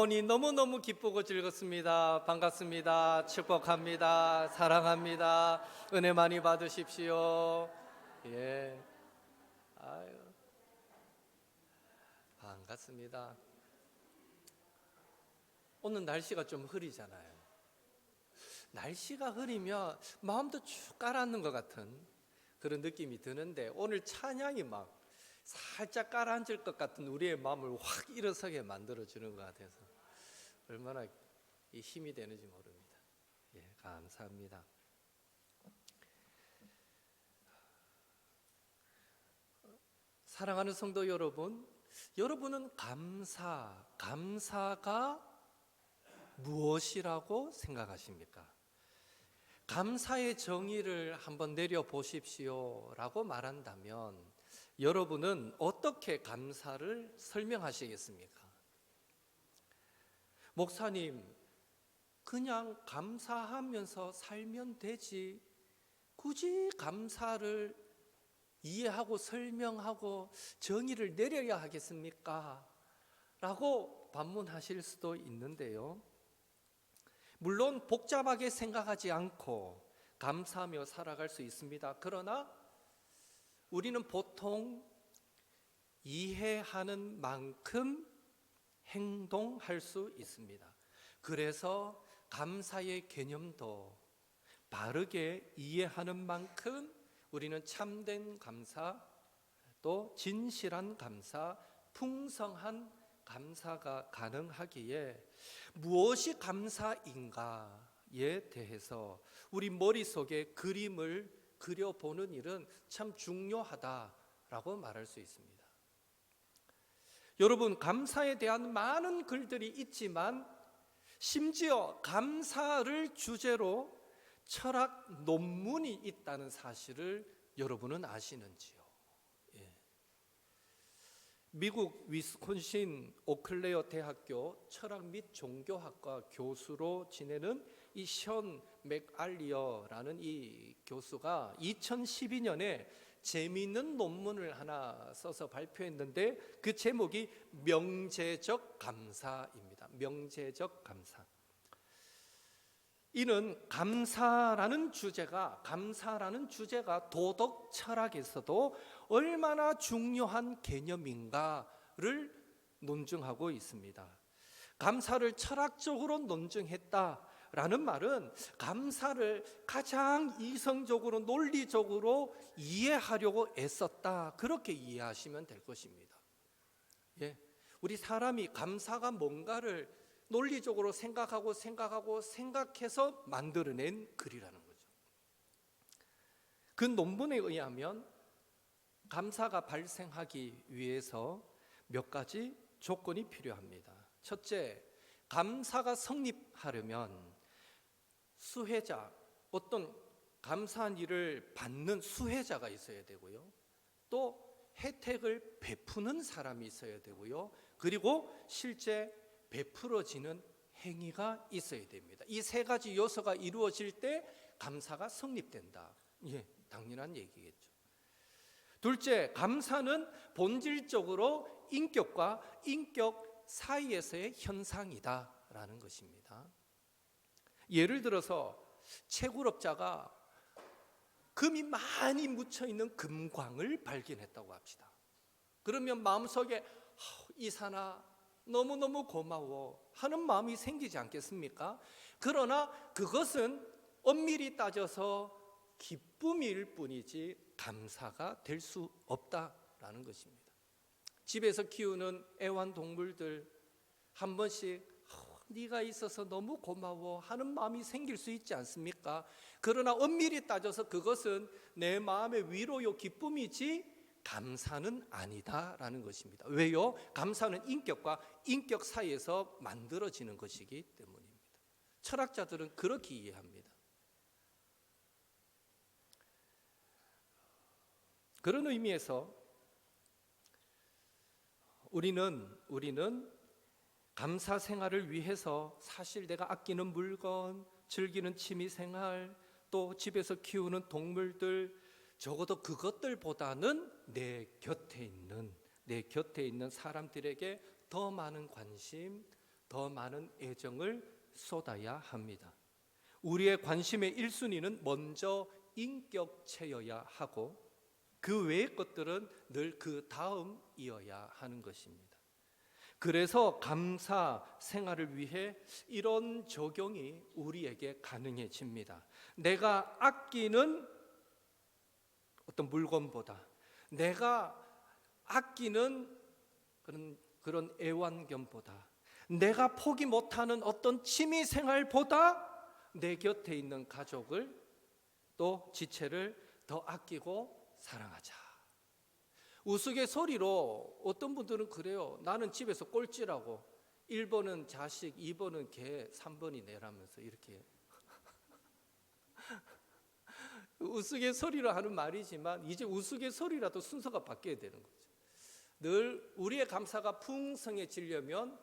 보니 너무너무 기쁘고 즐겁습니다. 반갑습니다. 축복합니다. 사랑합니다. 은혜 많이 받으십시오. 예. 아유, 반갑습니다. 오늘 날씨가 좀 흐리잖아요. 날씨가 흐리면 마음도 쭉 가라앉는 것 같은 그런 느낌이 드는데, 오늘 찬양이 막 살짝 가라앉을 것 같은 우리의 마음을 확 일어서게 만들어주는 것 같아서 얼마나 이 힘이 되는지 모릅니다. 예, 감사합니다. 사랑하는 성도 여러분, 여러분은 감사가 무엇이라고 생각하십니까? 감사의 정의를 한번 내려보십시오 라고 말한다면 여러분은 어떻게 감사를 설명하시겠습니까? 목사님, 그냥 감사하면서 살면 되지, 굳이 감사를 이해하고 설명하고 정의를 내려야 하겠습니까? 라고 반문하실 수도 있는데요, 물론 복잡하게 생각하지 않고 감사하며 살아갈 수 있습니다. 그러나 우리는 보통 이해하는 만큼 행동할 수 있습니다. 그래서 감사의 개념도 바르게 이해하는 만큼 우리는 참된 감사, 또 진실한 감사, 풍성한 감사가 가능하기에 무엇이 감사인가에 대해서 우리 머릿속에 그림을 그려보는 일은 참 중요하다라고 말할 수 있습니다. 여러분, 감사에 대한 많은 글들이 있지만 심지어 감사를 주제로 철학 논문이 있다는 사실을 여러분은 아시는지요? 예. 미국 위스콘신 오클레어 대학교 철학 및 종교학과 교수로 지내는 이 션 맥알리어라는 이 교수가 2012년에 재미있는 논문을 하나 써서 발표했는데, 그 제목이 명제적 감사입니다. 명제적 감사. 이는 감사라는 주제가 도덕 철학에서도 얼마나 중요한 개념인가를 논증하고 있습니다. 감사를 철학적으로 논증했다라는 말은 감사를 가장 이성적으로 논리적으로 이해하려고 애썼다, 그렇게 이해하시면 될 것입니다. 예, 우리 사람이 감사가 뭔가를 논리적으로 생각해서 만들어낸 글이라는 거죠. 그 논문에 의하면 감사가 발생하기 위해서 몇 가지 조건이 필요합니다. 첫째, 감사가 성립하려면 수혜자, 어떤 감사한 일을 받는 수혜자가 있어야 되고요, 또 혜택을 베푸는 사람이 있어야 되고요, 그리고 실제 베풀어지는 행위가 있어야 됩니다. 이 세 가지 요소가 이루어질 때 감사가 성립된다. 예, 당연한 얘기겠죠. 둘째, 감사는 본질적으로 인격과 인격 사이에서의 현상이다라는 것입니다. 예를 들어서 채굴업자가 금이 많이 묻혀 있는 금광을 발견했다고 합시다. 그러면 마음속에 이사나 너무너무 고마워 하는 마음이 생기지 않겠습니까? 그러나 그것은 엄밀히 따져서 기쁨일 뿐이지 감사가 될 수 없다라는 것입니다. 집에서 키우는 애완동물들 한 번씩 네가 있어서 너무 고마워 하는 마음이 생길 수 있지 않습니까? 그러나 엄밀히 따져서 그것은 내 마음의 위로요 기쁨이지 감사는 아니다라는 것입니다. 왜요? 감사는 인격과 인격 사이에서 만들어지는 것이기 때문입니다. 철학자들은 그렇게 이해합니다. 그런 의미에서 우리는 감사 생활을 위해서 사실 내가 아끼는 물건, 즐기는 취미 생활, 또 집에서 키우는 동물들, 적어도 그것들보다는 내 곁에 있는 사람들에게 더 많은 관심, 더 많은 애정을 쏟아야 합니다. 우리의 관심의 1순위는 먼저 인격체여야 하고 그 외의 것들은 늘 그 다음이어야 하는 것입니다. 그래서 감사 생활을 위해 이런 적용이 우리에게 가능해집니다. 내가 아끼는 어떤 물건보다, 내가 아끼는 그런 애완견보다, 내가 포기 못하는 어떤 취미 생활보다 내 곁에 있는 가족을 또 지체를 더 아끼고 사랑하자. 우스갯소리로 어떤 분들은 그래요. 나는 집에서 꼴찌라고. 1번은 자식, 2번은 개, 3번이 내라면서 이렇게 우스갯소리로 하는 말이지만 이제 우스갯소리라도 순서가 바뀌어야 되는 거죠. 늘 우리의 감사가 풍성해지려면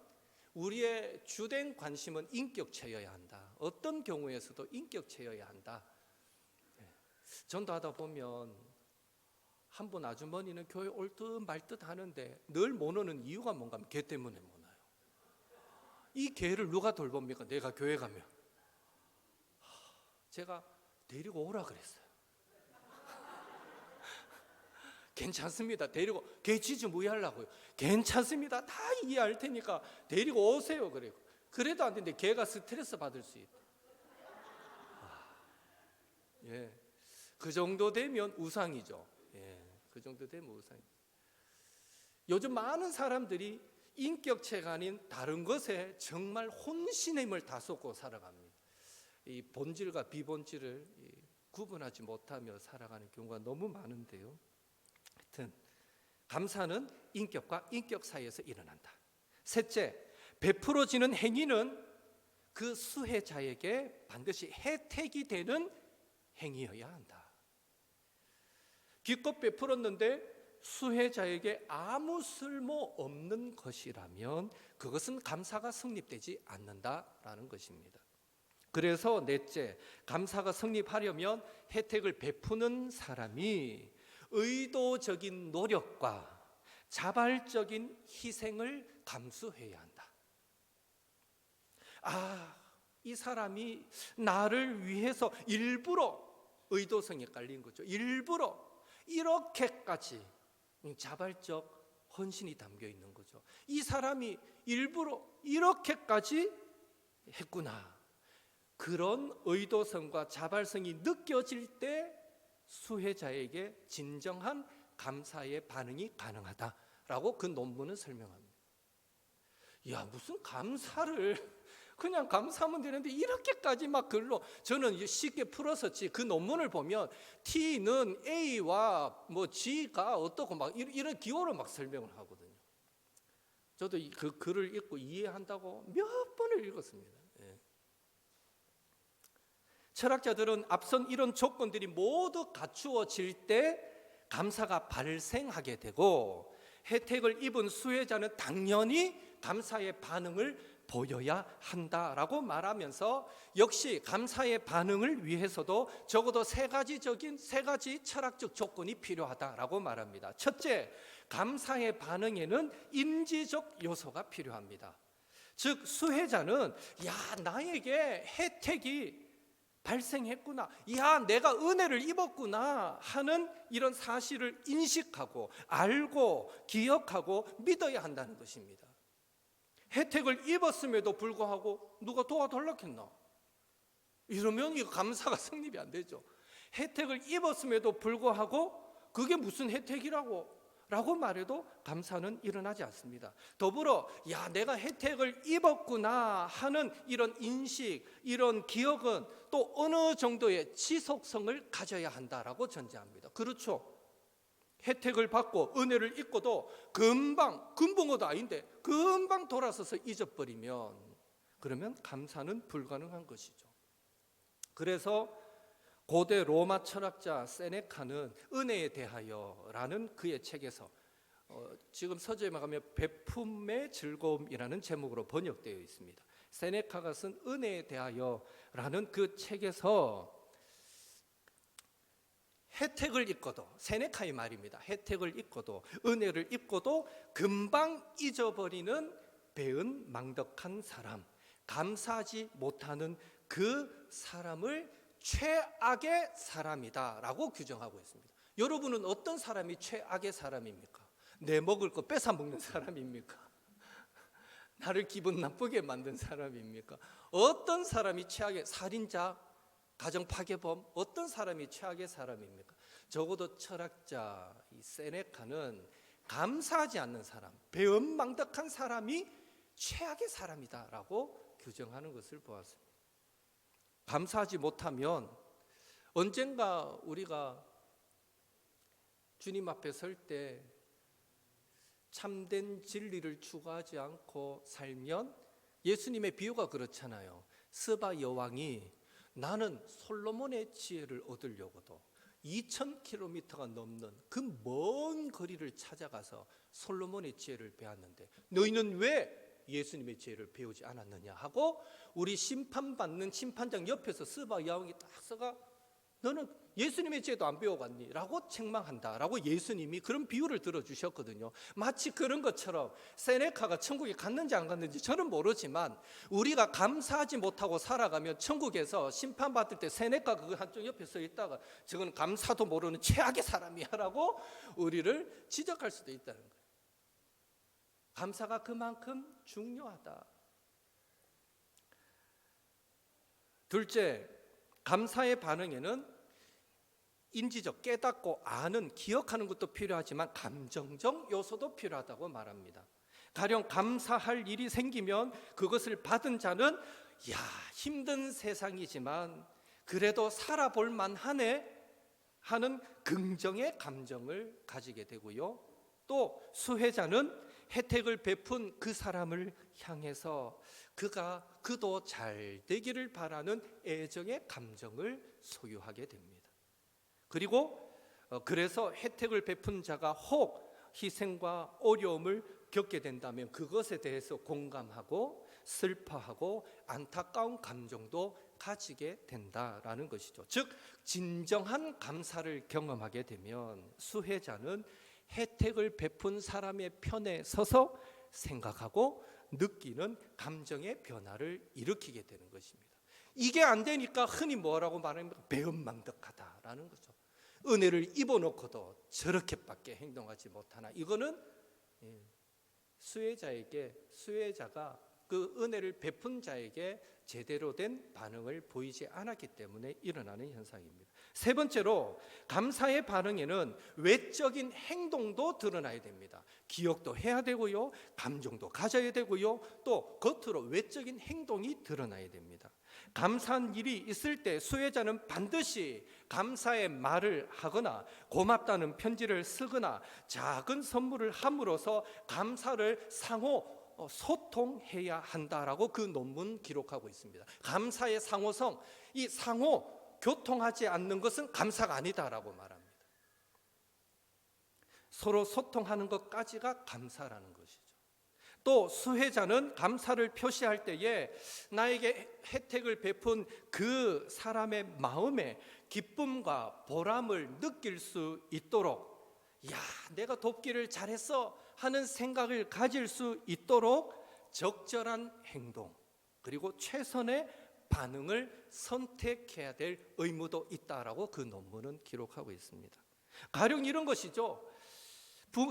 우리의 주된 관심은 인격체여야 한다. 어떤 경우에서도 인격체여야 한다. 전도하다 보면 한 분 아주머니는 교회 올 듯 말 듯 하는데 늘 못 오는 이유가 뭔가 하면 개 때문에 못 와요. 이 개를 누가 돌봅니까? 내가 교회 가면. 제가 데리고 오라 그랬어요. 괜찮습니다. 데리고 개 치즈 무이하려고요. 괜찮습니다. 다 이해할 테니까 데리고 오세요. 그래도 안 되는데 개가 스트레스 받을 수 있다. 예, 그 정도 되면 우상이죠. 예, 그 정도 되면 우상. 요즘 많은 사람들이 인격체가 아닌 다른 것에 정말 혼신의 힘을 다 쏟고 살아갑니다. 이 본질과 비본질을 구분하지 못하며 살아가는 경우가 너무 많은데요. 하여튼 감사는 인격과 인격 사이에서 일어난다. 셋째, 베풀어지는 행위는 그 수혜자에게 반드시 혜택이 되는 행위여야 한다. 기껏 베풀었는데 수혜자에게 아무 쓸모 없는 것이라면 그것은 감사가 성립되지 않는다라는 것입니다. 그래서 넷째, 감사가 성립하려면 혜택을 베푸는 사람이 의도적인 노력과 자발적인 희생을 감수해야 한다. 이 사람이 나를 위해서 일부러 의도성이 깔린 거죠. 일부러 이렇게까지 자발적 헌신이 담겨 있는 거죠. 이 사람이 일부러 이렇게까지 했구나. 그런 의도성과 자발성이 느껴질 때 수혜자에게 진정한 감사의 반응이 가능하다라고 그 논문은 설명합니다. 야, 무슨 감사를 그냥 감사하면 되는데 이렇게까지 막 글로, 저는 쉽게 풀었었지. 그 논문을 보면 T는 A와 뭐 G가 어떻고 막 이런 기호로 막 설명을 하거든요. 저도 그 글을 읽고 이해한다고 몇 번을 읽었습니다. 예. 철학자들은 앞선 이런 조건들이 모두 갖추어질 때 감사가 발생하게 되고 혜택을 입은 수혜자는 당연히 감사의 반응을 보여야 한다라고 말하면서 역시 감사의 반응을 위해서도 적어도 세 가지 철학적 조건이 필요하다라고 말합니다. 첫째, 감사의 반응에는 인지적 요소가 필요합니다. 즉 수혜자는 나에게 혜택이 발생했구나, 내가 은혜를 입었구나 하는 이런 사실을 인식하고 알고 기억하고 믿어야 한다는 것입니다. 혜택을 입었음에도 불구하고 누가 도와달라 했나? 이러면 이거 감사가 성립이 안 되죠. 혜택을 입었음에도 불구하고 그게 무슨 혜택이라고 라고 말해도 감사는 일어나지 않습니다. 더불어 내가 혜택을 입었구나 하는 이런 인식, 이런 기억은 또 어느 정도의 지속성을 가져야 한다라고 전제합니다. 그렇죠. 혜택을 받고 은혜를 입고도 금붕어도 아닌데 금방 돌아서서 잊어버리면 그러면 감사는 불가능한 것이죠. 그래서 고대 로마 철학자 세네카는 은혜에 대하여라는 그의 책에서 지금 서점에 가면 베품의 즐거움이라는 제목으로 번역되어 있습니다. 세네카가 쓴 은혜에 대하여라는 그 책에서 혜택을 입고도, 세네카의 말입니다. 혜택을 입고도 은혜를 입고도 금방 잊어버리는 배은망덕한 사람, 감사하지 못하는 그 사람을 최악의 사람이다라고 규정하고 있습니다. 여러분은 어떤 사람이 최악의 사람입니까? 내 먹을 거 뺏어 먹는 사람입니까? 나를 기분 나쁘게 만든 사람입니까? 어떤 사람이 최악의 살인자, 가정 파괴범, 어떤 사람이 최악의 사람입니까? 적어도 철학자 이 세네카는 감사하지 않는 사람, 배은망덕한 사람이 최악의 사람이다라고 규정하는 것을 보았습니다. 감사하지 못하면 언젠가 우리가 주님 앞에 설 때 참된 진리를 추구하지 않고 살면, 예수님의 비유가 그렇잖아요. 스바 여왕이 나는 솔로몬의 지혜를 얻으려고도 2000km가 넘는 그 먼 거리를 찾아가서 솔로몬의 지혜를 배웠는데 너희는 왜 예수님의 지혜를 배우지 않았느냐 하고, 우리 심판받는 심판장 옆에서 스바 여왕이 딱 서가 너는 예수님의 지혜도 안 배워갔니? 라고 책망한다 라고 예수님이 그런 비유를 들어주셨거든요. 마치 그런 것처럼 세네카가 천국에 갔는지 안 갔는지 저는 모르지만, 우리가 감사하지 못하고 살아가면 천국에서 심판받을 때 세네카 그 한쪽 옆에 서 있다가 저건 감사도 모르는 최악의 사람이야 라고 우리를 지적할 수도 있다는 거예요. 감사가 그만큼 중요하다. 둘째, 감사의 반응에는 인지적, 깨닫고 아는, 기억하는 것도 필요하지만 감정적 요소도 필요하다고 말합니다. 가령 감사할 일이 생기면 그것을 받은 자는 야, 힘든 세상이지만 그래도 살아볼 만하네 하는 긍정의 감정을 가지게 되고요. 또 수혜자는 혜택을 베푼 그 사람을 향해서 그도 잘 되기를 바라는 애정의 감정을 소유하게 됩니다. 그리고 그래서 혜택을 베푼 자가 혹 희생과 어려움을 겪게 된다면 그것에 대해서 공감하고 슬퍼하고 안타까운 감정도 가지게 된다라는 것이죠. 즉 진정한 감사를 경험하게 되면 수혜자는 혜택을 베푼 사람의 편에 서서 생각하고 느끼는 감정의 변화를 일으키게 되는 것입니다. 이게 안 되니까 흔히 뭐라고 말합니까? 배은망덕하다라는 거죠. 은혜를 입어놓고도 저렇게밖에 행동하지 못하나. 이거는 수혜자가 그 은혜를 베푼 자에게 제대로 된 반응을 보이지 않았기 때문에 일어나는 현상입니다. 세 번째로, 감사의 반응에는 외적인 행동도 드러나야 됩니다. 기억도 해야 되고요, 감정도 가져야 되고요, 또 겉으로 외적인 행동이 드러나야 됩니다. 감사한 일이 있을 때 수혜자는 반드시 감사의 말을 하거나 고맙다는 편지를 쓰거나 작은 선물을 함으로써 감사를 상호 소통해야 한다라고 그 논문 기록하고 있습니다. 감사의 상호성, 이 상호 교통하지 않는 것은 감사가 아니다라고 말합니다. 서로 소통하는 것까지가 감사라는 것이죠. 또 수혜자는 감사를 표시할 때에 나에게 혜택을 베푼 그 사람의 마음에 기쁨과 보람을 느낄 수 있도록, 야, 내가 돕기를 잘했어 하는 생각을 가질 수 있도록 적절한 행동, 그리고 최선의 반응을 선택해야 될 의무도 있다라고 그 논문은 기록하고 있습니다. 가령 이런 것이죠.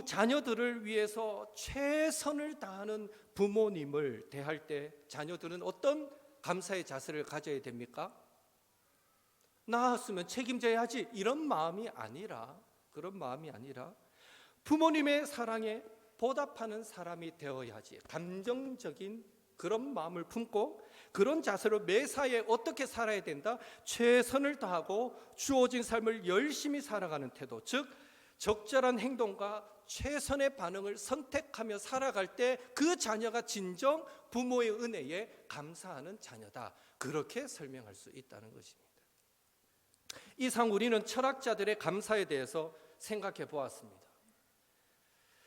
자녀들을 위해서 최선을 다하는 부모님을 대할 때 자녀들은 어떤 감사의 자세를 가져야 됩니까? 낳았으면 책임져야지, 이런 마음이 아니라, 그런 마음이 아니라 부모님의 사랑에 보답하는 사람이 되어야지, 감정적인 그런 마음을 품고 그런 자세로 매사에 어떻게 살아야 된다? 최선을 다하고 주어진 삶을 열심히 살아가는 태도, 즉 적절한 행동과 최선의 반응을 선택하며 살아갈 때 그 자녀가 진정 부모의 은혜에 감사하는 자녀다, 그렇게 설명할 수 있다는 것입니다. 이상 우리는 철학자들의 감사에 대해서 생각해 보았습니다.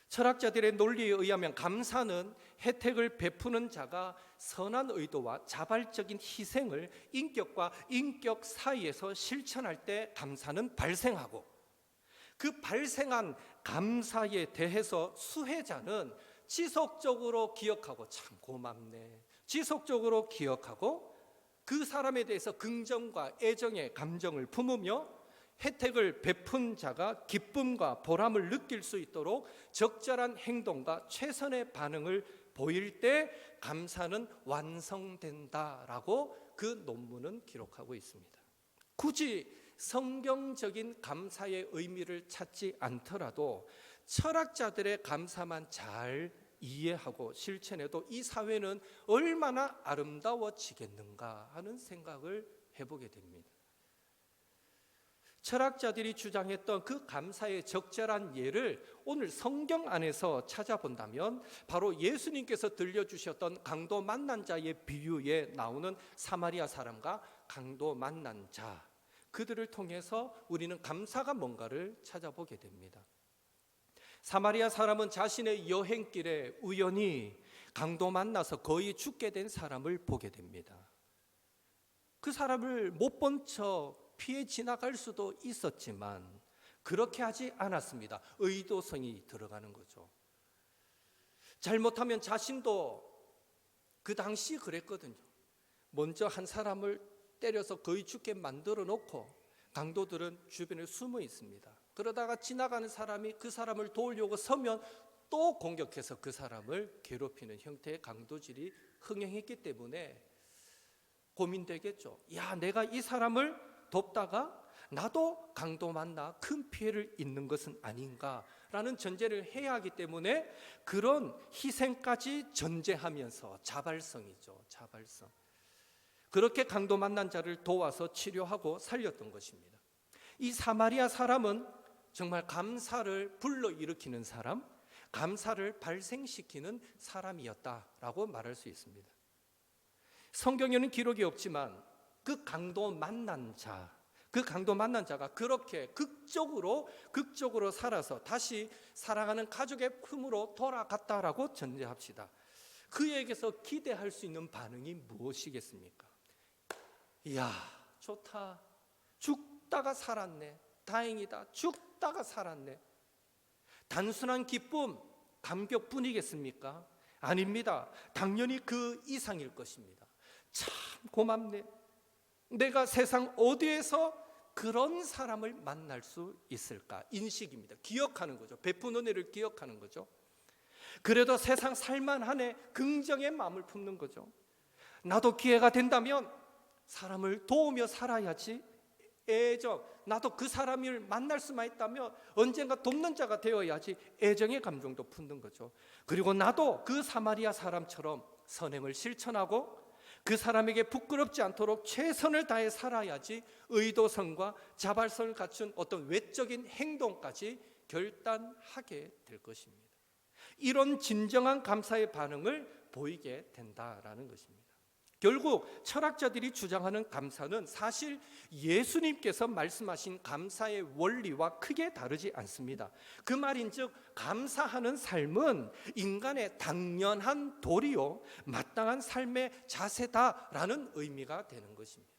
철학자들의 논리에 의하면 감사는 혜택을 베푸는 자가 선한 의도와 자발적인 희생을 인격과 인격 사이에서 실천할 때 감사는 발생하고, 그 발생한 감사에 대해서 수혜자는 지속적으로 기억하고 참 고맙네. 지속적으로 기억하고 그 사람에 대해서 긍정과 애정의 감정을 품으며 혜택을 베푼 자가 기쁨과 보람을 느낄 수 있도록 적절한 행동과 최선의 반응을 보일 때 감사는 완성된다라고 그 논문은 기록하고 있습니다. 굳이 성경적인 감사의 의미를 찾지 않더라도 철학자들의 감사만 잘 이해하고 실천해도 이 사회는 얼마나 아름다워지겠는가 하는 생각을 해보게 됩니다. 철학자들이 주장했던 그 감사의 적절한 예를 오늘 성경 안에서 찾아본다면 바로 예수님께서 들려주셨던 강도 만난 자의 비유에 나오는 사마리아 사람과 강도 만난 자, 그들을 통해서 우리는 감사가 뭔가를 찾아보게 됩니다. 사마리아 사람은 자신의 여행길에 우연히 강도 만나서 거의 죽게 된 사람을 보게 됩니다. 그 사람을 못 본 척 피해 지나갈 수도 있었지만 그렇게 하지 않았습니다. 의도성이 들어가는 거죠. 잘못하면 자신도 그 당시 그랬거든요. 먼저 한 사람을 때려서 거의 죽게 만들어 놓고 강도들은 주변에 숨어 있습니다. 그러다가 지나가는 사람이 그 사람을 도우려고 서면 또 공격해서 그 사람을 괴롭히는 형태의 강도질이 흥행했기 때문에 고민되겠죠. 야, 내가 이 사람을 돕다가 나도 강도 만나 큰 피해를 입는 것은 아닌가라는 전제를 해야 하기 때문에 그런 희생까지 전제하면서 자발성이죠. 자발성. 그렇게 강도 만난 자를 도와서 치료하고 살렸던 것입니다. 이 사마리아 사람은 정말 감사를 불러일으키는 사람, 감사를 발생시키는 사람이었다라고 말할 수 있습니다. 성경에는 기록이 없지만 그 강도 만난 자가 그렇게 극적으로 살아서 다시 사랑하는 가족의 품으로 돌아갔다라고 전제합시다. 그에게서 기대할 수 있는 반응이 무엇이겠습니까? 이야, 좋다. 죽다가 살았네. 다행이다. 죽다가 살았네. 단순한 기쁨, 감격뿐이겠습니까? 아닙니다. 당연히 그 이상일 것입니다. 참 고맙네. 내가 세상 어디에서 그런 사람을 만날 수 있을까? 인식입니다. 기억하는 거죠. 베푼 은혜를 기억하는 거죠. 그래도 세상 살만하네. 긍정의 마음을 품는 거죠. 나도 기회가 된다면 사람을 도우며 살아야지. 애정, 나도 그 사람을 만날 수만 있다면 언젠가 돕는 자가 되어야지. 애정의 감정도 품는 거죠. 그리고 나도 그 사마리아 사람처럼 선행을 실천하고 그 사람에게 부끄럽지 않도록 최선을 다해 살아야지. 의도성과 자발성을 갖춘 어떤 외적인 행동까지 결단하게 될 것입니다. 이런 진정한 감사의 반응을 보이게 된다라는 것입니다. 결국 철학자들이 주장하는 감사는 사실 예수님께서 말씀하신 감사의 원리와 크게 다르지 않습니다. 그 말인즉 감사하는 삶은 인간의 당연한 도리요 마땅한 삶의 자세다라는 의미가 되는 것입니다.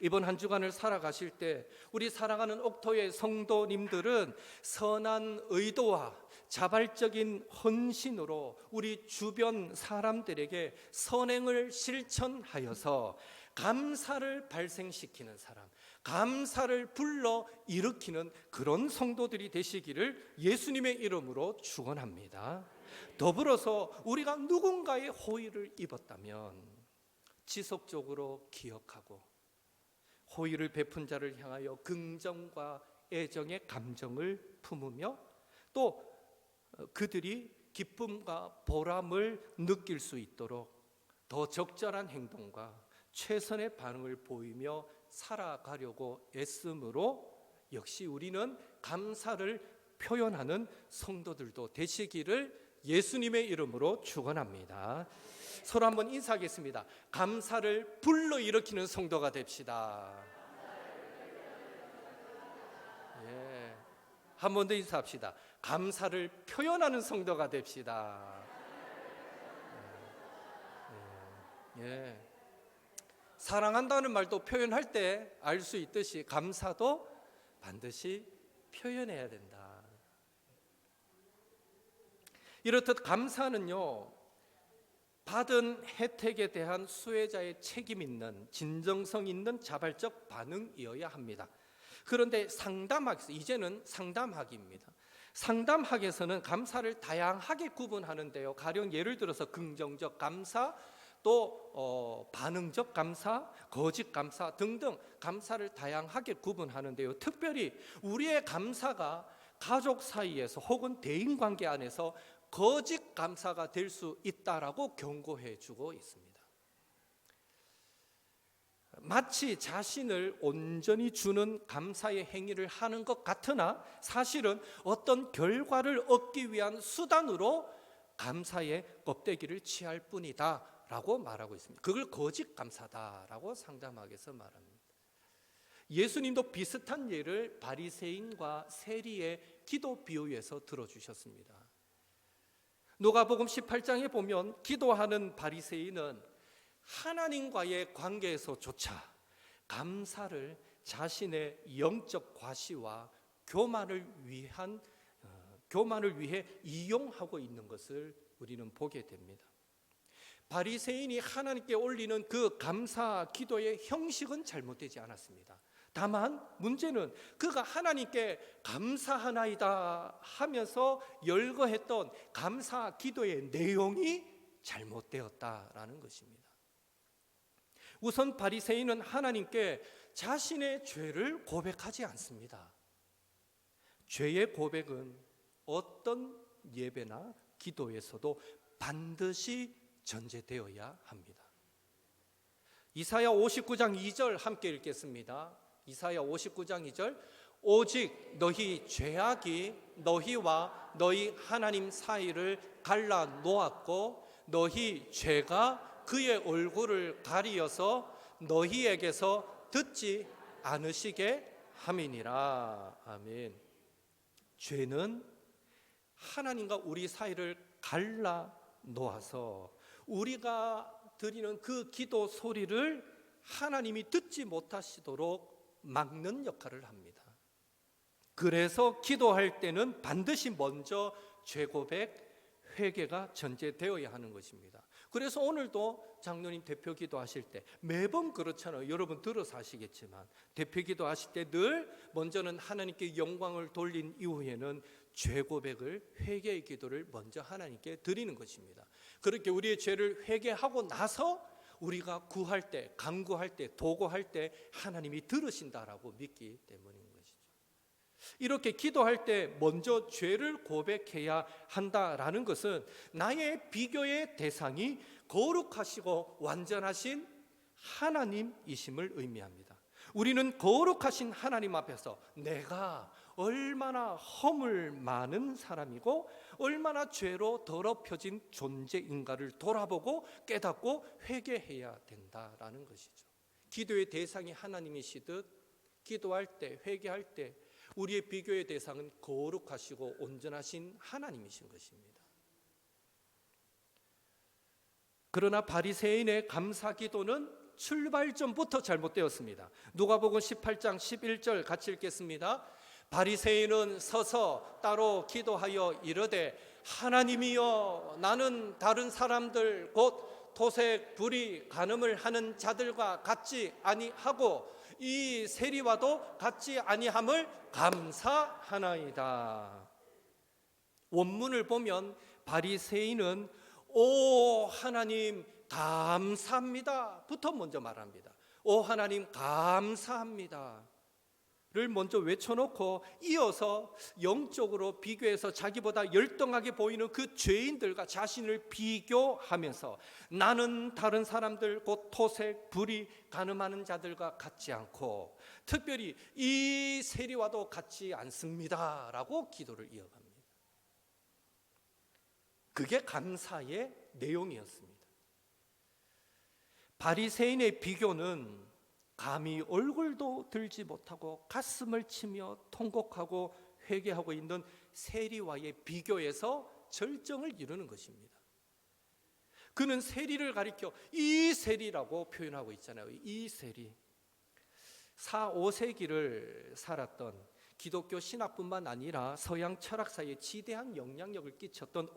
이번 한 주간을 살아가실 때 우리 사랑하는 옥토의 성도님들은 선한 의도와 자발적인 헌신으로 우리 주변 사람들에게 선행을 실천하여서 감사를 발생시키는 사람, 감사를 불러 일으키는 그런 성도들이 되시기를 예수님의 이름으로 축원합니다. 더불어서 우리가 누군가의 호의를 입었다면 지속적으로 기억하고 호의를 베푼 자를 향하여 긍정과 애정의 감정을 품으며 또 그들이 기쁨과 보람을 느낄 수 있도록 더 적절한 행동과 최선의 반응을 보이며 살아가려고 애쓰므로 역시 우리는 감사를 표현하는 성도들도 되시기를 예수님의 이름으로 축원합니다. 서로 한번 인사하겠습니다. 감사를 불러일으키는 성도가 됩시다. 예. 한 번 더 인사합시다. 감사를 표현하는 성도가 됩시다. 예. 사랑한다는 말도 표현할 때 알 수 있듯이 감사도 반드시 표현해야 된다. 이렇듯 감사는요, 받은 혜택에 대한 수혜자의 책임 있는, 진정성 있는 자발적 반응이어야 합니다. 그런데 상담학에서, 이제는 상담학입니다. 상담학에서는 감사를 다양하게 구분하는데요. 가령 예를 들어서 긍정적 감사, 또 반응적 감사, 거짓 감사 등등 감사를 다양하게 구분하는데요. 특별히 우리의 감사가 가족 사이에서 혹은 대인관계 안에서 거짓 감사가 될 수 있다라고 경고해 주고 있습니다. 마치 자신을 온전히 주는 감사의 행위를 하는 것 같으나 사실은 어떤 결과를 얻기 위한 수단으로 감사의 껍데기를 취할 뿐이다 라고 말하고 있습니다. 그걸 거짓 감사다라고 상담학에서 말합니다. 예수님도 비슷한 예를 바리새인과 세리의 기도 비유에서 들어주셨습니다. 누가복음 18장에 보면 기도하는 바리새인은 하나님과의 관계에서조차 감사를 자신의 영적 과시와 교만을 위해 이용하고 있는 것을 우리는 보게 됩니다. 바리새인이 하나님께 올리는 그 감사 기도의 형식은 잘못되지 않았습니다. 다만 문제는 그가 하나님께 감사하나이다 하면서 열거했던 감사 기도의 내용이 잘못되었다라는 것입니다. 우선 바리새인은 하나님께 자신의 죄를 고백하지 않습니다. 죄의 고백은 어떤 예배나 기도에서도 반드시 전제되어야 합니다. 이사야 59장 2절 함께 읽겠습니다. 이사야 59장 2절, 오직 너희 죄악이 너희와 너희 하나님 사이를 갈라 놓았고 너희 죄가 그의 얼굴을 가리어서 너희에게서 듣지 않으시게 함이니라. 아멘. 죄는 하나님과 우리 사이를 갈라 놓아서 우리가 드리는 그 기도 소리를 하나님이 듣지 못하시도록 막는 역할을 합니다. 그래서 기도할 때는 반드시 먼저 죄고백, 회개가 전제되어야 하는 것입니다. 그래서 오늘도 장로님 대표 기도하실 때 매번 그렇잖아요. 여러분 들어서 아시겠지만 대표 기도하실 때 늘 먼저는 하나님께 영광을 돌린 이후에는 죄고백을, 회개의 기도를 먼저 하나님께 드리는 것입니다. 그렇게 우리의 죄를 회개하고 나서 우리가 구할 때, 간구할 때, 도구할 때 하나님이 들으신다라고 믿기 때문인 것이죠. 이렇게 기도할 때 먼저 죄를 고백해야 한다라는 것은 나의 비교의 대상이 거룩하시고 완전하신 하나님이심을 의미합니다. 우리는 거룩하신 하나님 앞에서 내가 얼마나 허물 많은 사람이고 얼마나 죄로 더럽혀진 존재인가를 돌아보고 깨닫고 회개해야 된다라는 것이죠. 기도의 대상이 하나님이시듯 기도할 때, 회개할 때 우리의 비교의 대상은 거룩하시고 온전하신 하나님이신 것입니다. 그러나 바리새인의 감사 기도는 출발점부터 잘못되었습니다. 누가복음 18장 11절 같이 읽겠습니다. 바리새인은 서서 따로 기도하여 이르되 하나님이여 나는 다른 사람들 곧 토색, 불의, 간음을 하는 자들과 같지 아니하고 이 세리와도 같지 아니함을 감사하나이다. 원문을 보면 바리새인은 오 하나님 감사합니다 부터 먼저 말합니다. 오 하나님 감사합니다 를 먼저 외쳐놓고 이어서 영적으로 비교해서 자기보다 열등하게 보이는 그 죄인들과 자신을 비교하면서 나는 다른 사람들 곧 토색, 불의, 간음하는 자들과 같지 않고 특별히 이 세리와도 같지 않습니다 라고 기도를 이어갑니다. 그게 감사의 내용이었습니다. 바리새인의 비교는 감히 얼굴도 들지 못하고 가슴을 치며 통곡하고 회개하고 있는 세리와의 비교에서 절정을 이루는 것입니다. 그는 세리를 가리켜 이 세리라고 표현하고 있잖아요. 이 세리. 4, 5세기를 살았던 기독교 신학뿐만 아니라 서양 철학사에 지대한 영향력을 끼쳤던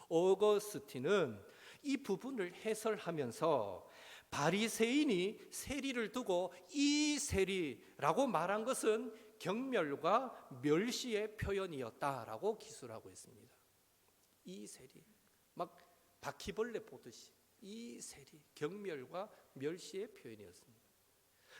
어거스틴은 이 부분을 해설하면서 바리새인이 세리를 두고 이 세리라고 말한 것은 경멸과 멸시의 표현이었다라고 기술하고 있습니다. 이 세리, 막 바퀴벌레 보듯이 이 세리, 경멸과 멸시의 표현이었습니다.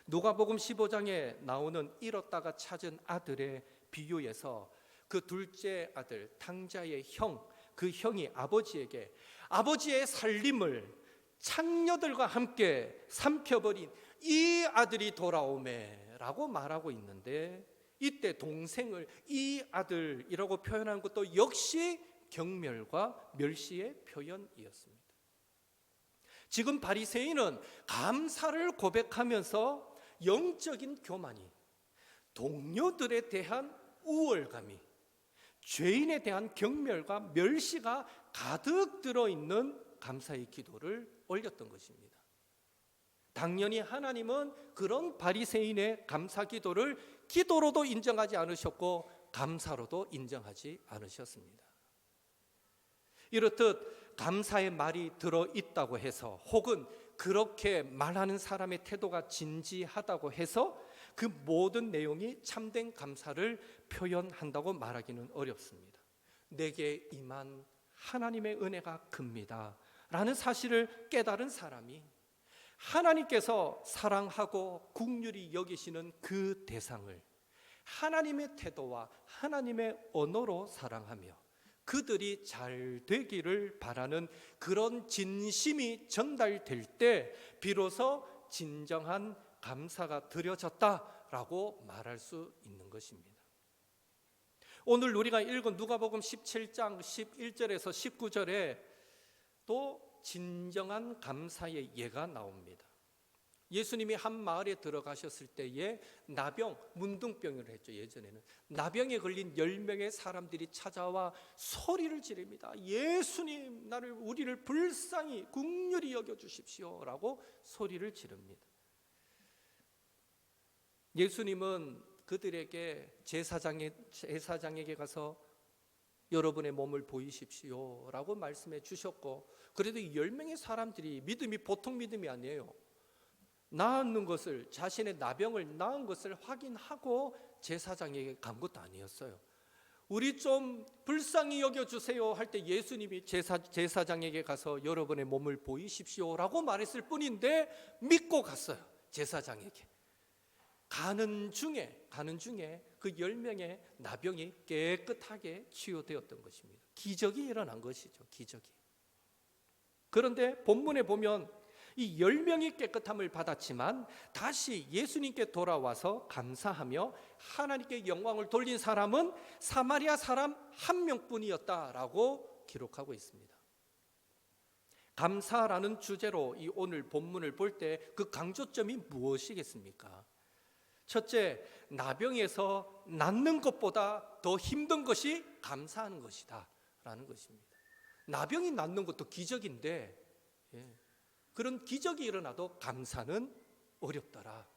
누가복음 15장에 나오는 잃었다가 찾은 아들의 비유에서 그 둘째 아들 탕자의 형, 그 형이 아버지에게 아버지의 살림을 창녀들과 함께 삼켜버린 이 아들이 돌아오매라고 말하고 있는데, 이때 동생을 이 아들이라고 표현하는 것도 역시 경멸과 멸시의 표현이었습니다. 지금 바리새인은 감사를 고백하면서 영적인 교만이, 동료들에 대한 우월감이, 죄인에 대한 경멸과 멸시가 가득 들어있는 감사의 기도를 올렸던 것입니다. 당연히 하나님은 그런 바리새인의 감사 기도를 기도로도 인정하지 않으셨고 감사로도 인정하지 않으셨습니다. 이렇듯 감사의 말이 들어있다고 해서, 혹은 그렇게 말하는 사람의 태도가 진지하다고 해서 그 모든 내용이 참된 감사를 표현한다고 말하기는 어렵습니다. 내게 임한 하나님의 은혜가 큽니다 라는 사실을 깨달은 사람이 하나님께서 사랑하고 긍휼히 여기시는 그 대상을 하나님의 태도와 하나님의 언어로 사랑하며 그들이 잘 되기를 바라는 그런 진심이 전달될 때 비로소 진정한 감사가 드려졌다라고 말할 수 있는 것입니다. 오늘 우리가 읽은 누가복음 17장 11절에서 19절에 또 진정한 감사의 예가 나옵니다. 예수님이 한 마을에 들어가셨을 때에 나병, 문둥병을 했죠. 예전에는 나병에 걸린 10명의 사람들이 찾아와 소리를 지릅니다. 예수님, 우리를 불쌍히 긍휼히 여겨주십시오 라고 소리를 지릅니다. 예수님은 그들에게 제사장에게 가서 여러분의 몸을 보이십시오 라고 말씀해 주셨고, 그래도 이 10명의 사람들이 믿음이 보통 믿음이 아니에요. 나았는 것을, 자신의 나병을 나은 것을 확인하고 제사장에게 간 것도 아니었어요. 우리 좀 불쌍히 여겨주세요 할 때 예수님이 제사장에게 가서 여러분의 몸을 보이십시오 라고 말했을 뿐인데 믿고 갔어요. 제사장에게. 가는 중에 그 10명의 나병이 깨끗하게 치유되었던 것입니다. 기적이 일어난 것이죠. 기적이. 그런데 본문에 보면 이 10명이 깨끗함을 받았지만 다시 예수님께 돌아와서 감사하며 하나님께 영광을 돌린 사람은 사마리아 사람 한 명뿐이었다라고 기록하고 있습니다. 감사라는 주제로 이 오늘 본문을 볼 때 그 강조점이 무엇이겠습니까? 첫째, 나병에서 낫는 것보다 더 힘든 것이 감사하는 것이다 라는 것입니다. 나병이 낫는 것도 기적인데 그런 기적이 일어나도 감사는 어렵더라.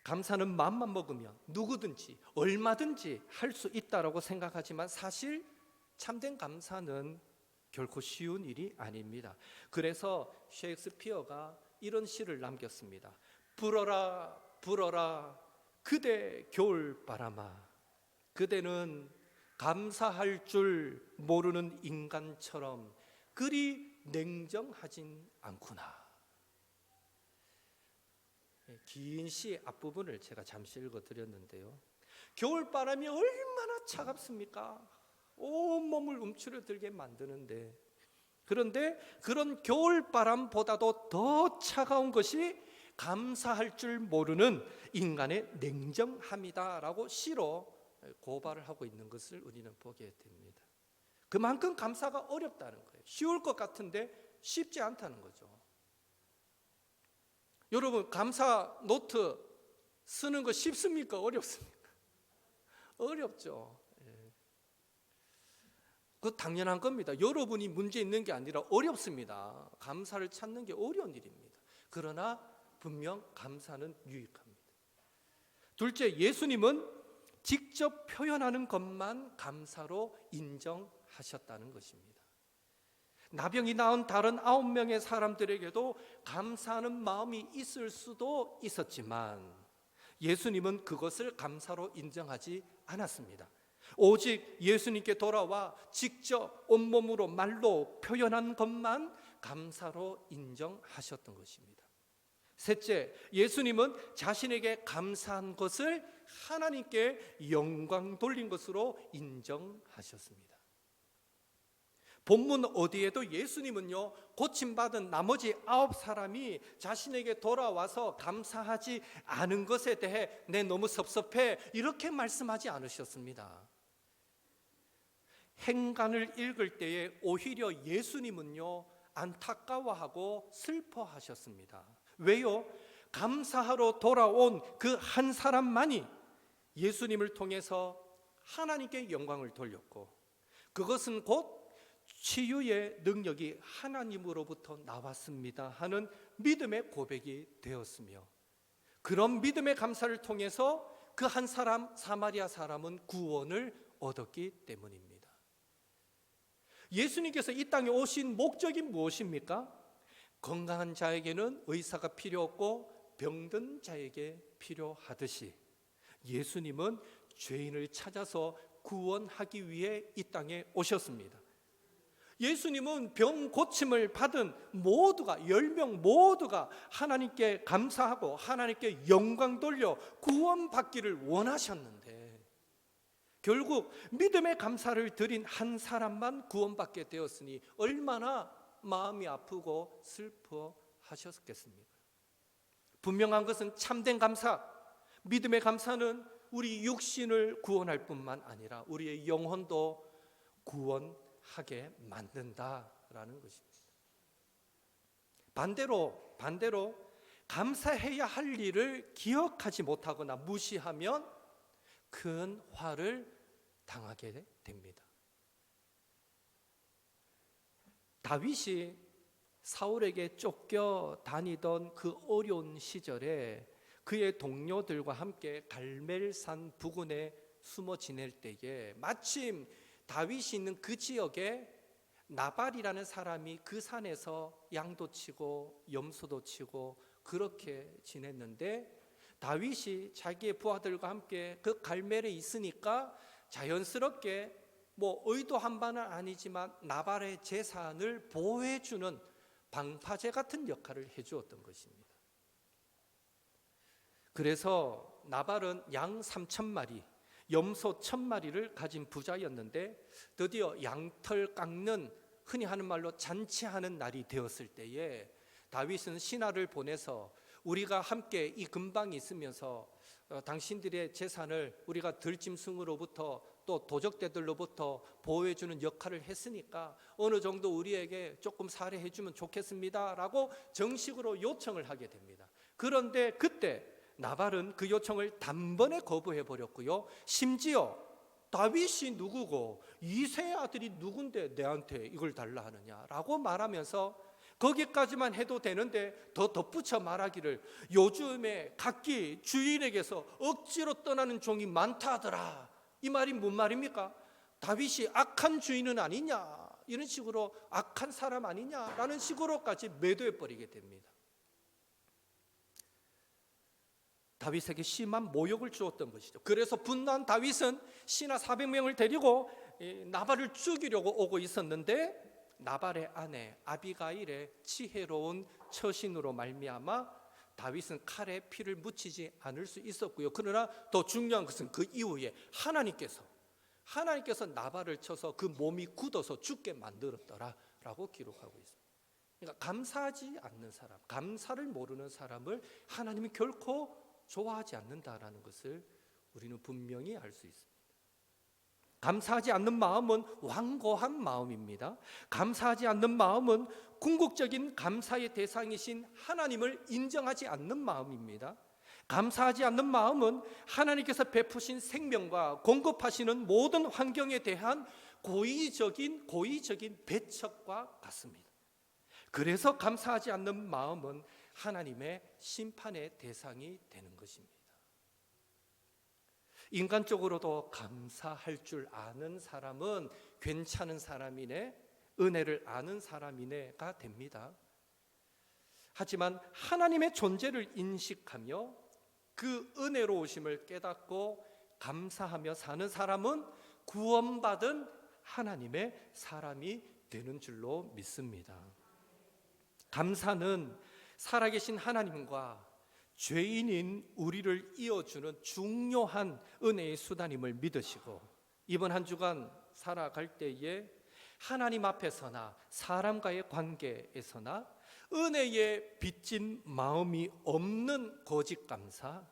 감사는 마음만 먹으면 누구든지 얼마든지 할 수 있다라고 생각하지만 사실 참된 감사는 결코 쉬운 일이 아닙니다. 그래서 셰익스피어가 이런 시를 남겼습니다. 불어라 불어라 그대 겨울바람아, 그대는 감사할 줄 모르는 인간처럼 그리 냉정하진 않구나. 긴 시 앞부분을 제가 잠시 읽어드렸는데요, 겨울바람이 얼마나 차갑습니까? 온몸을 움츠러들게 만드는데, 그런데 그런 겨울바람보다도 더 차가운 것이 감사할 줄 모르는 인간의 냉정함이다라고 시로 고발을 하고 있는 것을 우리는 보게 됩니다. 그만큼 감사가 어렵다는 거예요. 쉬울 것 같은데 쉽지 않다는 거죠. 여러분, 감사 노트 쓰는 거 쉽습니까? 어렵습니까? 어렵죠. 그거 당연한 겁니다. 여러분이 문제 있는 게 아니라 어렵습니다. 감사를 찾는 게 어려운 일입니다. 그러나 분명 감사는 유익합니다. 둘째, 예수님은 직접 표현하는 것만 감사로 인정하셨다는 것입니다. 나병이 나은 다른 9명의 사람들에게도 감사하는 마음이 있을 수도 있었지만 예수님은 그것을 감사로 인정하지 않았습니다. 오직 예수님께 돌아와 직접 온몸으로 말로 표현한 것만 감사로 인정하셨던 것입니다. 셋째, 예수님은 자신에게 감사한 것을 하나님께 영광 돌린 것으로 인정하셨습니다. 본문 어디에도 예수님은요, 고침받은 나머지 9사람이 자신에게 돌아와서 감사하지 않은 것에 대해 내 너무 섭섭해 이렇게 말씀하지 않으셨습니다. 행간을 읽을 때에 오히려 예수님은요, 안타까워하고 슬퍼하셨습니다. 왜요? 감사하러 돌아온 그 한 사람만이 예수님을 통해서 하나님께 영광을 돌렸고, 그것은 곧 치유의 능력이 하나님으로부터 나왔습니다 하는 믿음의 고백이 되었으며, 그런 믿음의 감사를 통해서 그 한 사람, 사마리아 사람은 구원을 얻었기 때문입니다. 예수님께서 이 땅에 오신 목적이 무엇입니까? 건강한 자에게는 의사가 필요 없고 병든 자에게 필요하듯이 예수님은 죄인을 찾아서 구원하기 위해 이 땅에 오셨습니다. 예수님은 병 고침을 받은 모두가 10명 모두가 하나님께 감사하고 하나님께 영광 돌려 구원받기를 원하셨는데, 결국 믿음의 감사를 드린 한 사람만 구원받게 되었으니 얼마나 마음이 아프고 슬퍼하셨겠습니까? 분명한 것은 참된 감사, 믿음의 감사는 우리 육신을 구원할 뿐만 아니라 우리의 영혼도 구원하게 만든다라는 것입니다. 반대로 감사해야 할 일을 기억하지 못하거나 무시하면 큰 화를 당하게 됩니다. 다윗이 사울에게 쫓겨 다니던 그 어려운 시절에 그의 동료들과 함께 갈멜산 부근에 숨어 지낼 때에 마침 다윗이 있는 그 지역에 나발이라는 사람이 그 산에서 양도 치고 염소도 치고 그렇게 지냈는데, 다윗이 자기의 부하들과 함께 그 갈멜에 있으니까 자연스럽게 의도한 바는 아니지만 나발의 재산을 보호해주는 방파제 같은 역할을 해주었던 것입니다. 그래서 나발은 양 3,000마리, 염소 1,000마리를 가진 부자였는데, 드디어 양털 깎는, 흔히 하는 말로 잔치하는 날이 되었을 때에 다윗은 신하를 보내서 우리가 함께 이 근방에 있으면서 당신들의 재산을 우리가 들짐승으로부터 또 도적대들로부터 보호해주는 역할을 했으니까 어느 정도 우리에게 조금 살해해주면 좋겠습니다 라고 정식으로 요청을 하게 됩니다. 그런데 그때 나발은 그 요청을 단번에 거부해버렸고요, 심지어 다윗이 누구고 이새의 아들이 누군데 내한테 이걸 달라 하느냐라고 말하면서 거기까지만 해도 되는데 더 덧붙여 말하기를 요즘에 각기 주인에게서 억지로 떠나는 종이 많다 하더라. 이 말이 뭔 말입니까? 다윗이 악한 주인은 아니냐, 이런 식으로 악한 사람 아니냐라는 식으로까지 매도해 버리게 됩니다. 다윗에게 심한 모욕을 주었던 것이죠. 그래서 분노한 다윗은 신하 400명을 데리고 나발을 죽이려고 오고 있었는데, 나발의 아내 아비가일의 지혜로운 처신으로 말미암아 다윗은 칼에 피를 묻히지 않을 수 있었고요. 그러나 더 중요한 것은 그 이후에 하나님께서 나발을 쳐서 그 몸이 굳어서 죽게 만들었더라라고 기록하고 있습니다. 그러니까 감사하지 않는 사람, 감사를 모르는 사람을 하나님이 결코 좋아하지 않는다라는 것을 우리는 분명히 알 수 있습니다. 감사하지 않는 마음은 완고한 마음입니다. 감사하지 않는 마음은 궁극적인 감사의 대상이신 하나님을 인정하지 않는 마음입니다. 감사하지 않는 마음은 하나님께서 베푸신 생명과 공급하시는 모든 환경에 대한 고의적인 배척과 같습니다. 그래서 감사하지 않는 마음은 하나님의 심판의 대상이 되는 것입니다. 인간적으로도 감사할 줄 아는 사람은 괜찮은 사람이네, 은혜를 아는 사람이네가 됩니다. 하지만 하나님의 존재를 인식하며 그 은혜로우심을 깨닫고 감사하며 사는 사람은 구원받은 하나님의 사람이 되는 줄로 믿습니다. 감사는 살아계신 하나님과 죄인인 우리를 이어주는 중요한 은혜의 수단임을 믿으시고, 이번 한 주간 살아갈 때에 하나님 앞에서나 사람과의 관계에서나 은혜에 빚진 마음이 없는 거짓 감사,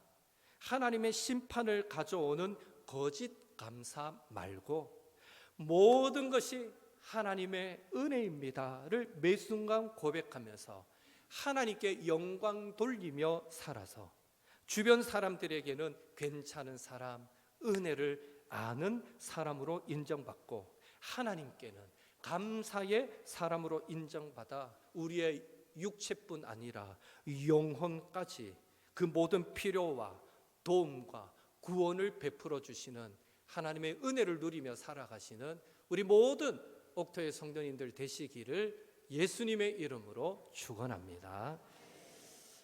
하나님의 심판을 가져오는 거짓 감사 말고 모든 것이 하나님의 은혜입니다를 매 순간 고백하면서 하나님께 영광 돌리며 살아서 주변 사람들에게는 괜찮은 사람, 은혜를 아는 사람으로 인정받고 하나님께는 감사의 사람으로 인정받아 우리의 육체뿐 아니라 영혼까지 그 모든 필요와 도움과 구원을 베풀어 주시는 하나님의 은혜를 누리며 살아가시는 우리 모든 옥토의 성도님들 되시기를 예수님의 이름으로 축원합니다.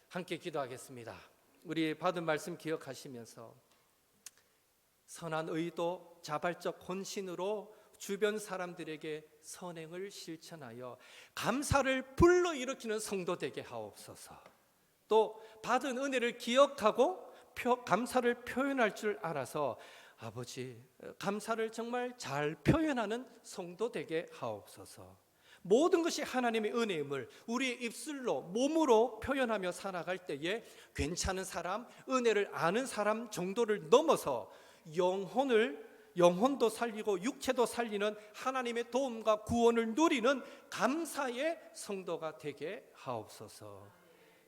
함께 기도하겠습니다. 우리 받은 말씀 기억하시면서 선한 의도, 자발적 헌신으로 주변 사람들에게 선행을 실천하여 감사를 불러일으키는 성도 되게 하옵소서. 또 받은 은혜를 기억하고 감사를 표현할 줄 알아서 아버지 감사를 정말 잘 표현하는 성도 되게 하옵소서. 모든 것이 하나님의 은혜임을 우리의 입술로 몸으로 표현하며 살아갈 때에 괜찮은 사람, 은혜를 아는 사람 정도를 넘어서 영혼도 살리고 육체도 살리는 하나님의 도움과 구원을 누리는 감사의 성도가 되게 하옵소서.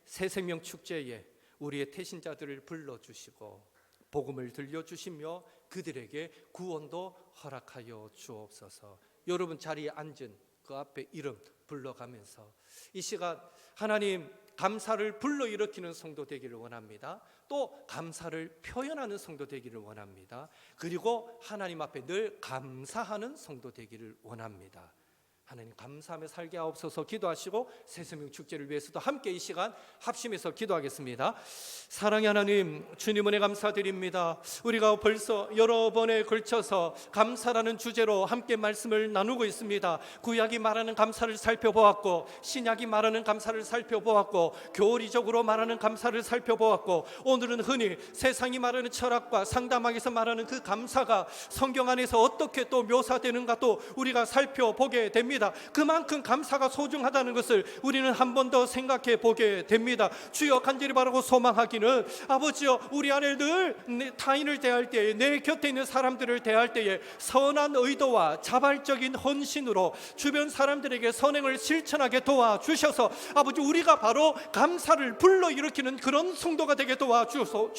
새생명 축제에 우리의 태신자들을 불러주시고 복음을 들려주시며 그들에게 구원도 허락하여 주옵소서. 여러분 자리에 앉은 그 앞에 이름 불러가면서 이 시간 하나님 감사를 불러일으키는 성도 되기를 원합니다. 또 감사를 표현하는 성도 되기를 원합니다. 그리고 하나님 앞에 늘 감사하는 성도 되기를 원합니다. 하나님 감사하며 살게 하옵소서. 기도하시고 새생명 축제를 위해서도 함께 이 시간 합심해서 기도하겠습니다. 사랑의 하나님, 주님 은혜 감사드립니다. 우리가 벌써 여러 번에 걸쳐서 감사라는 주제로 함께 말씀을 나누고 있습니다. 구약이 말하는 감사를 살펴보았고 신약이 말하는 감사를 살펴보았고 교리적으로 말하는 감사를 살펴보았고 오늘은 흔히 세상이 말하는 철학과 상담학에서 말하는 그 감사가 성경 안에서 어떻게 또 묘사되는가 또 우리가 살펴보게 됩니다. 그만큼 감사가 소중하다는 것을 우리는 한 번 더 생각해 보게 됩니다. 주여 간절히 바라고 소망하기는 아버지여 우리 안에 늘 타인을 대할 때에 내 곁에 있는 사람들을 대할 때에 선한 의도와 자발적인 헌신으로 주변 사람들에게 선행을 실천하게 도와주셔서 아버지 우리가 바로 감사를 불러일으키는 그런 성도가 되게 도와주시옵소서.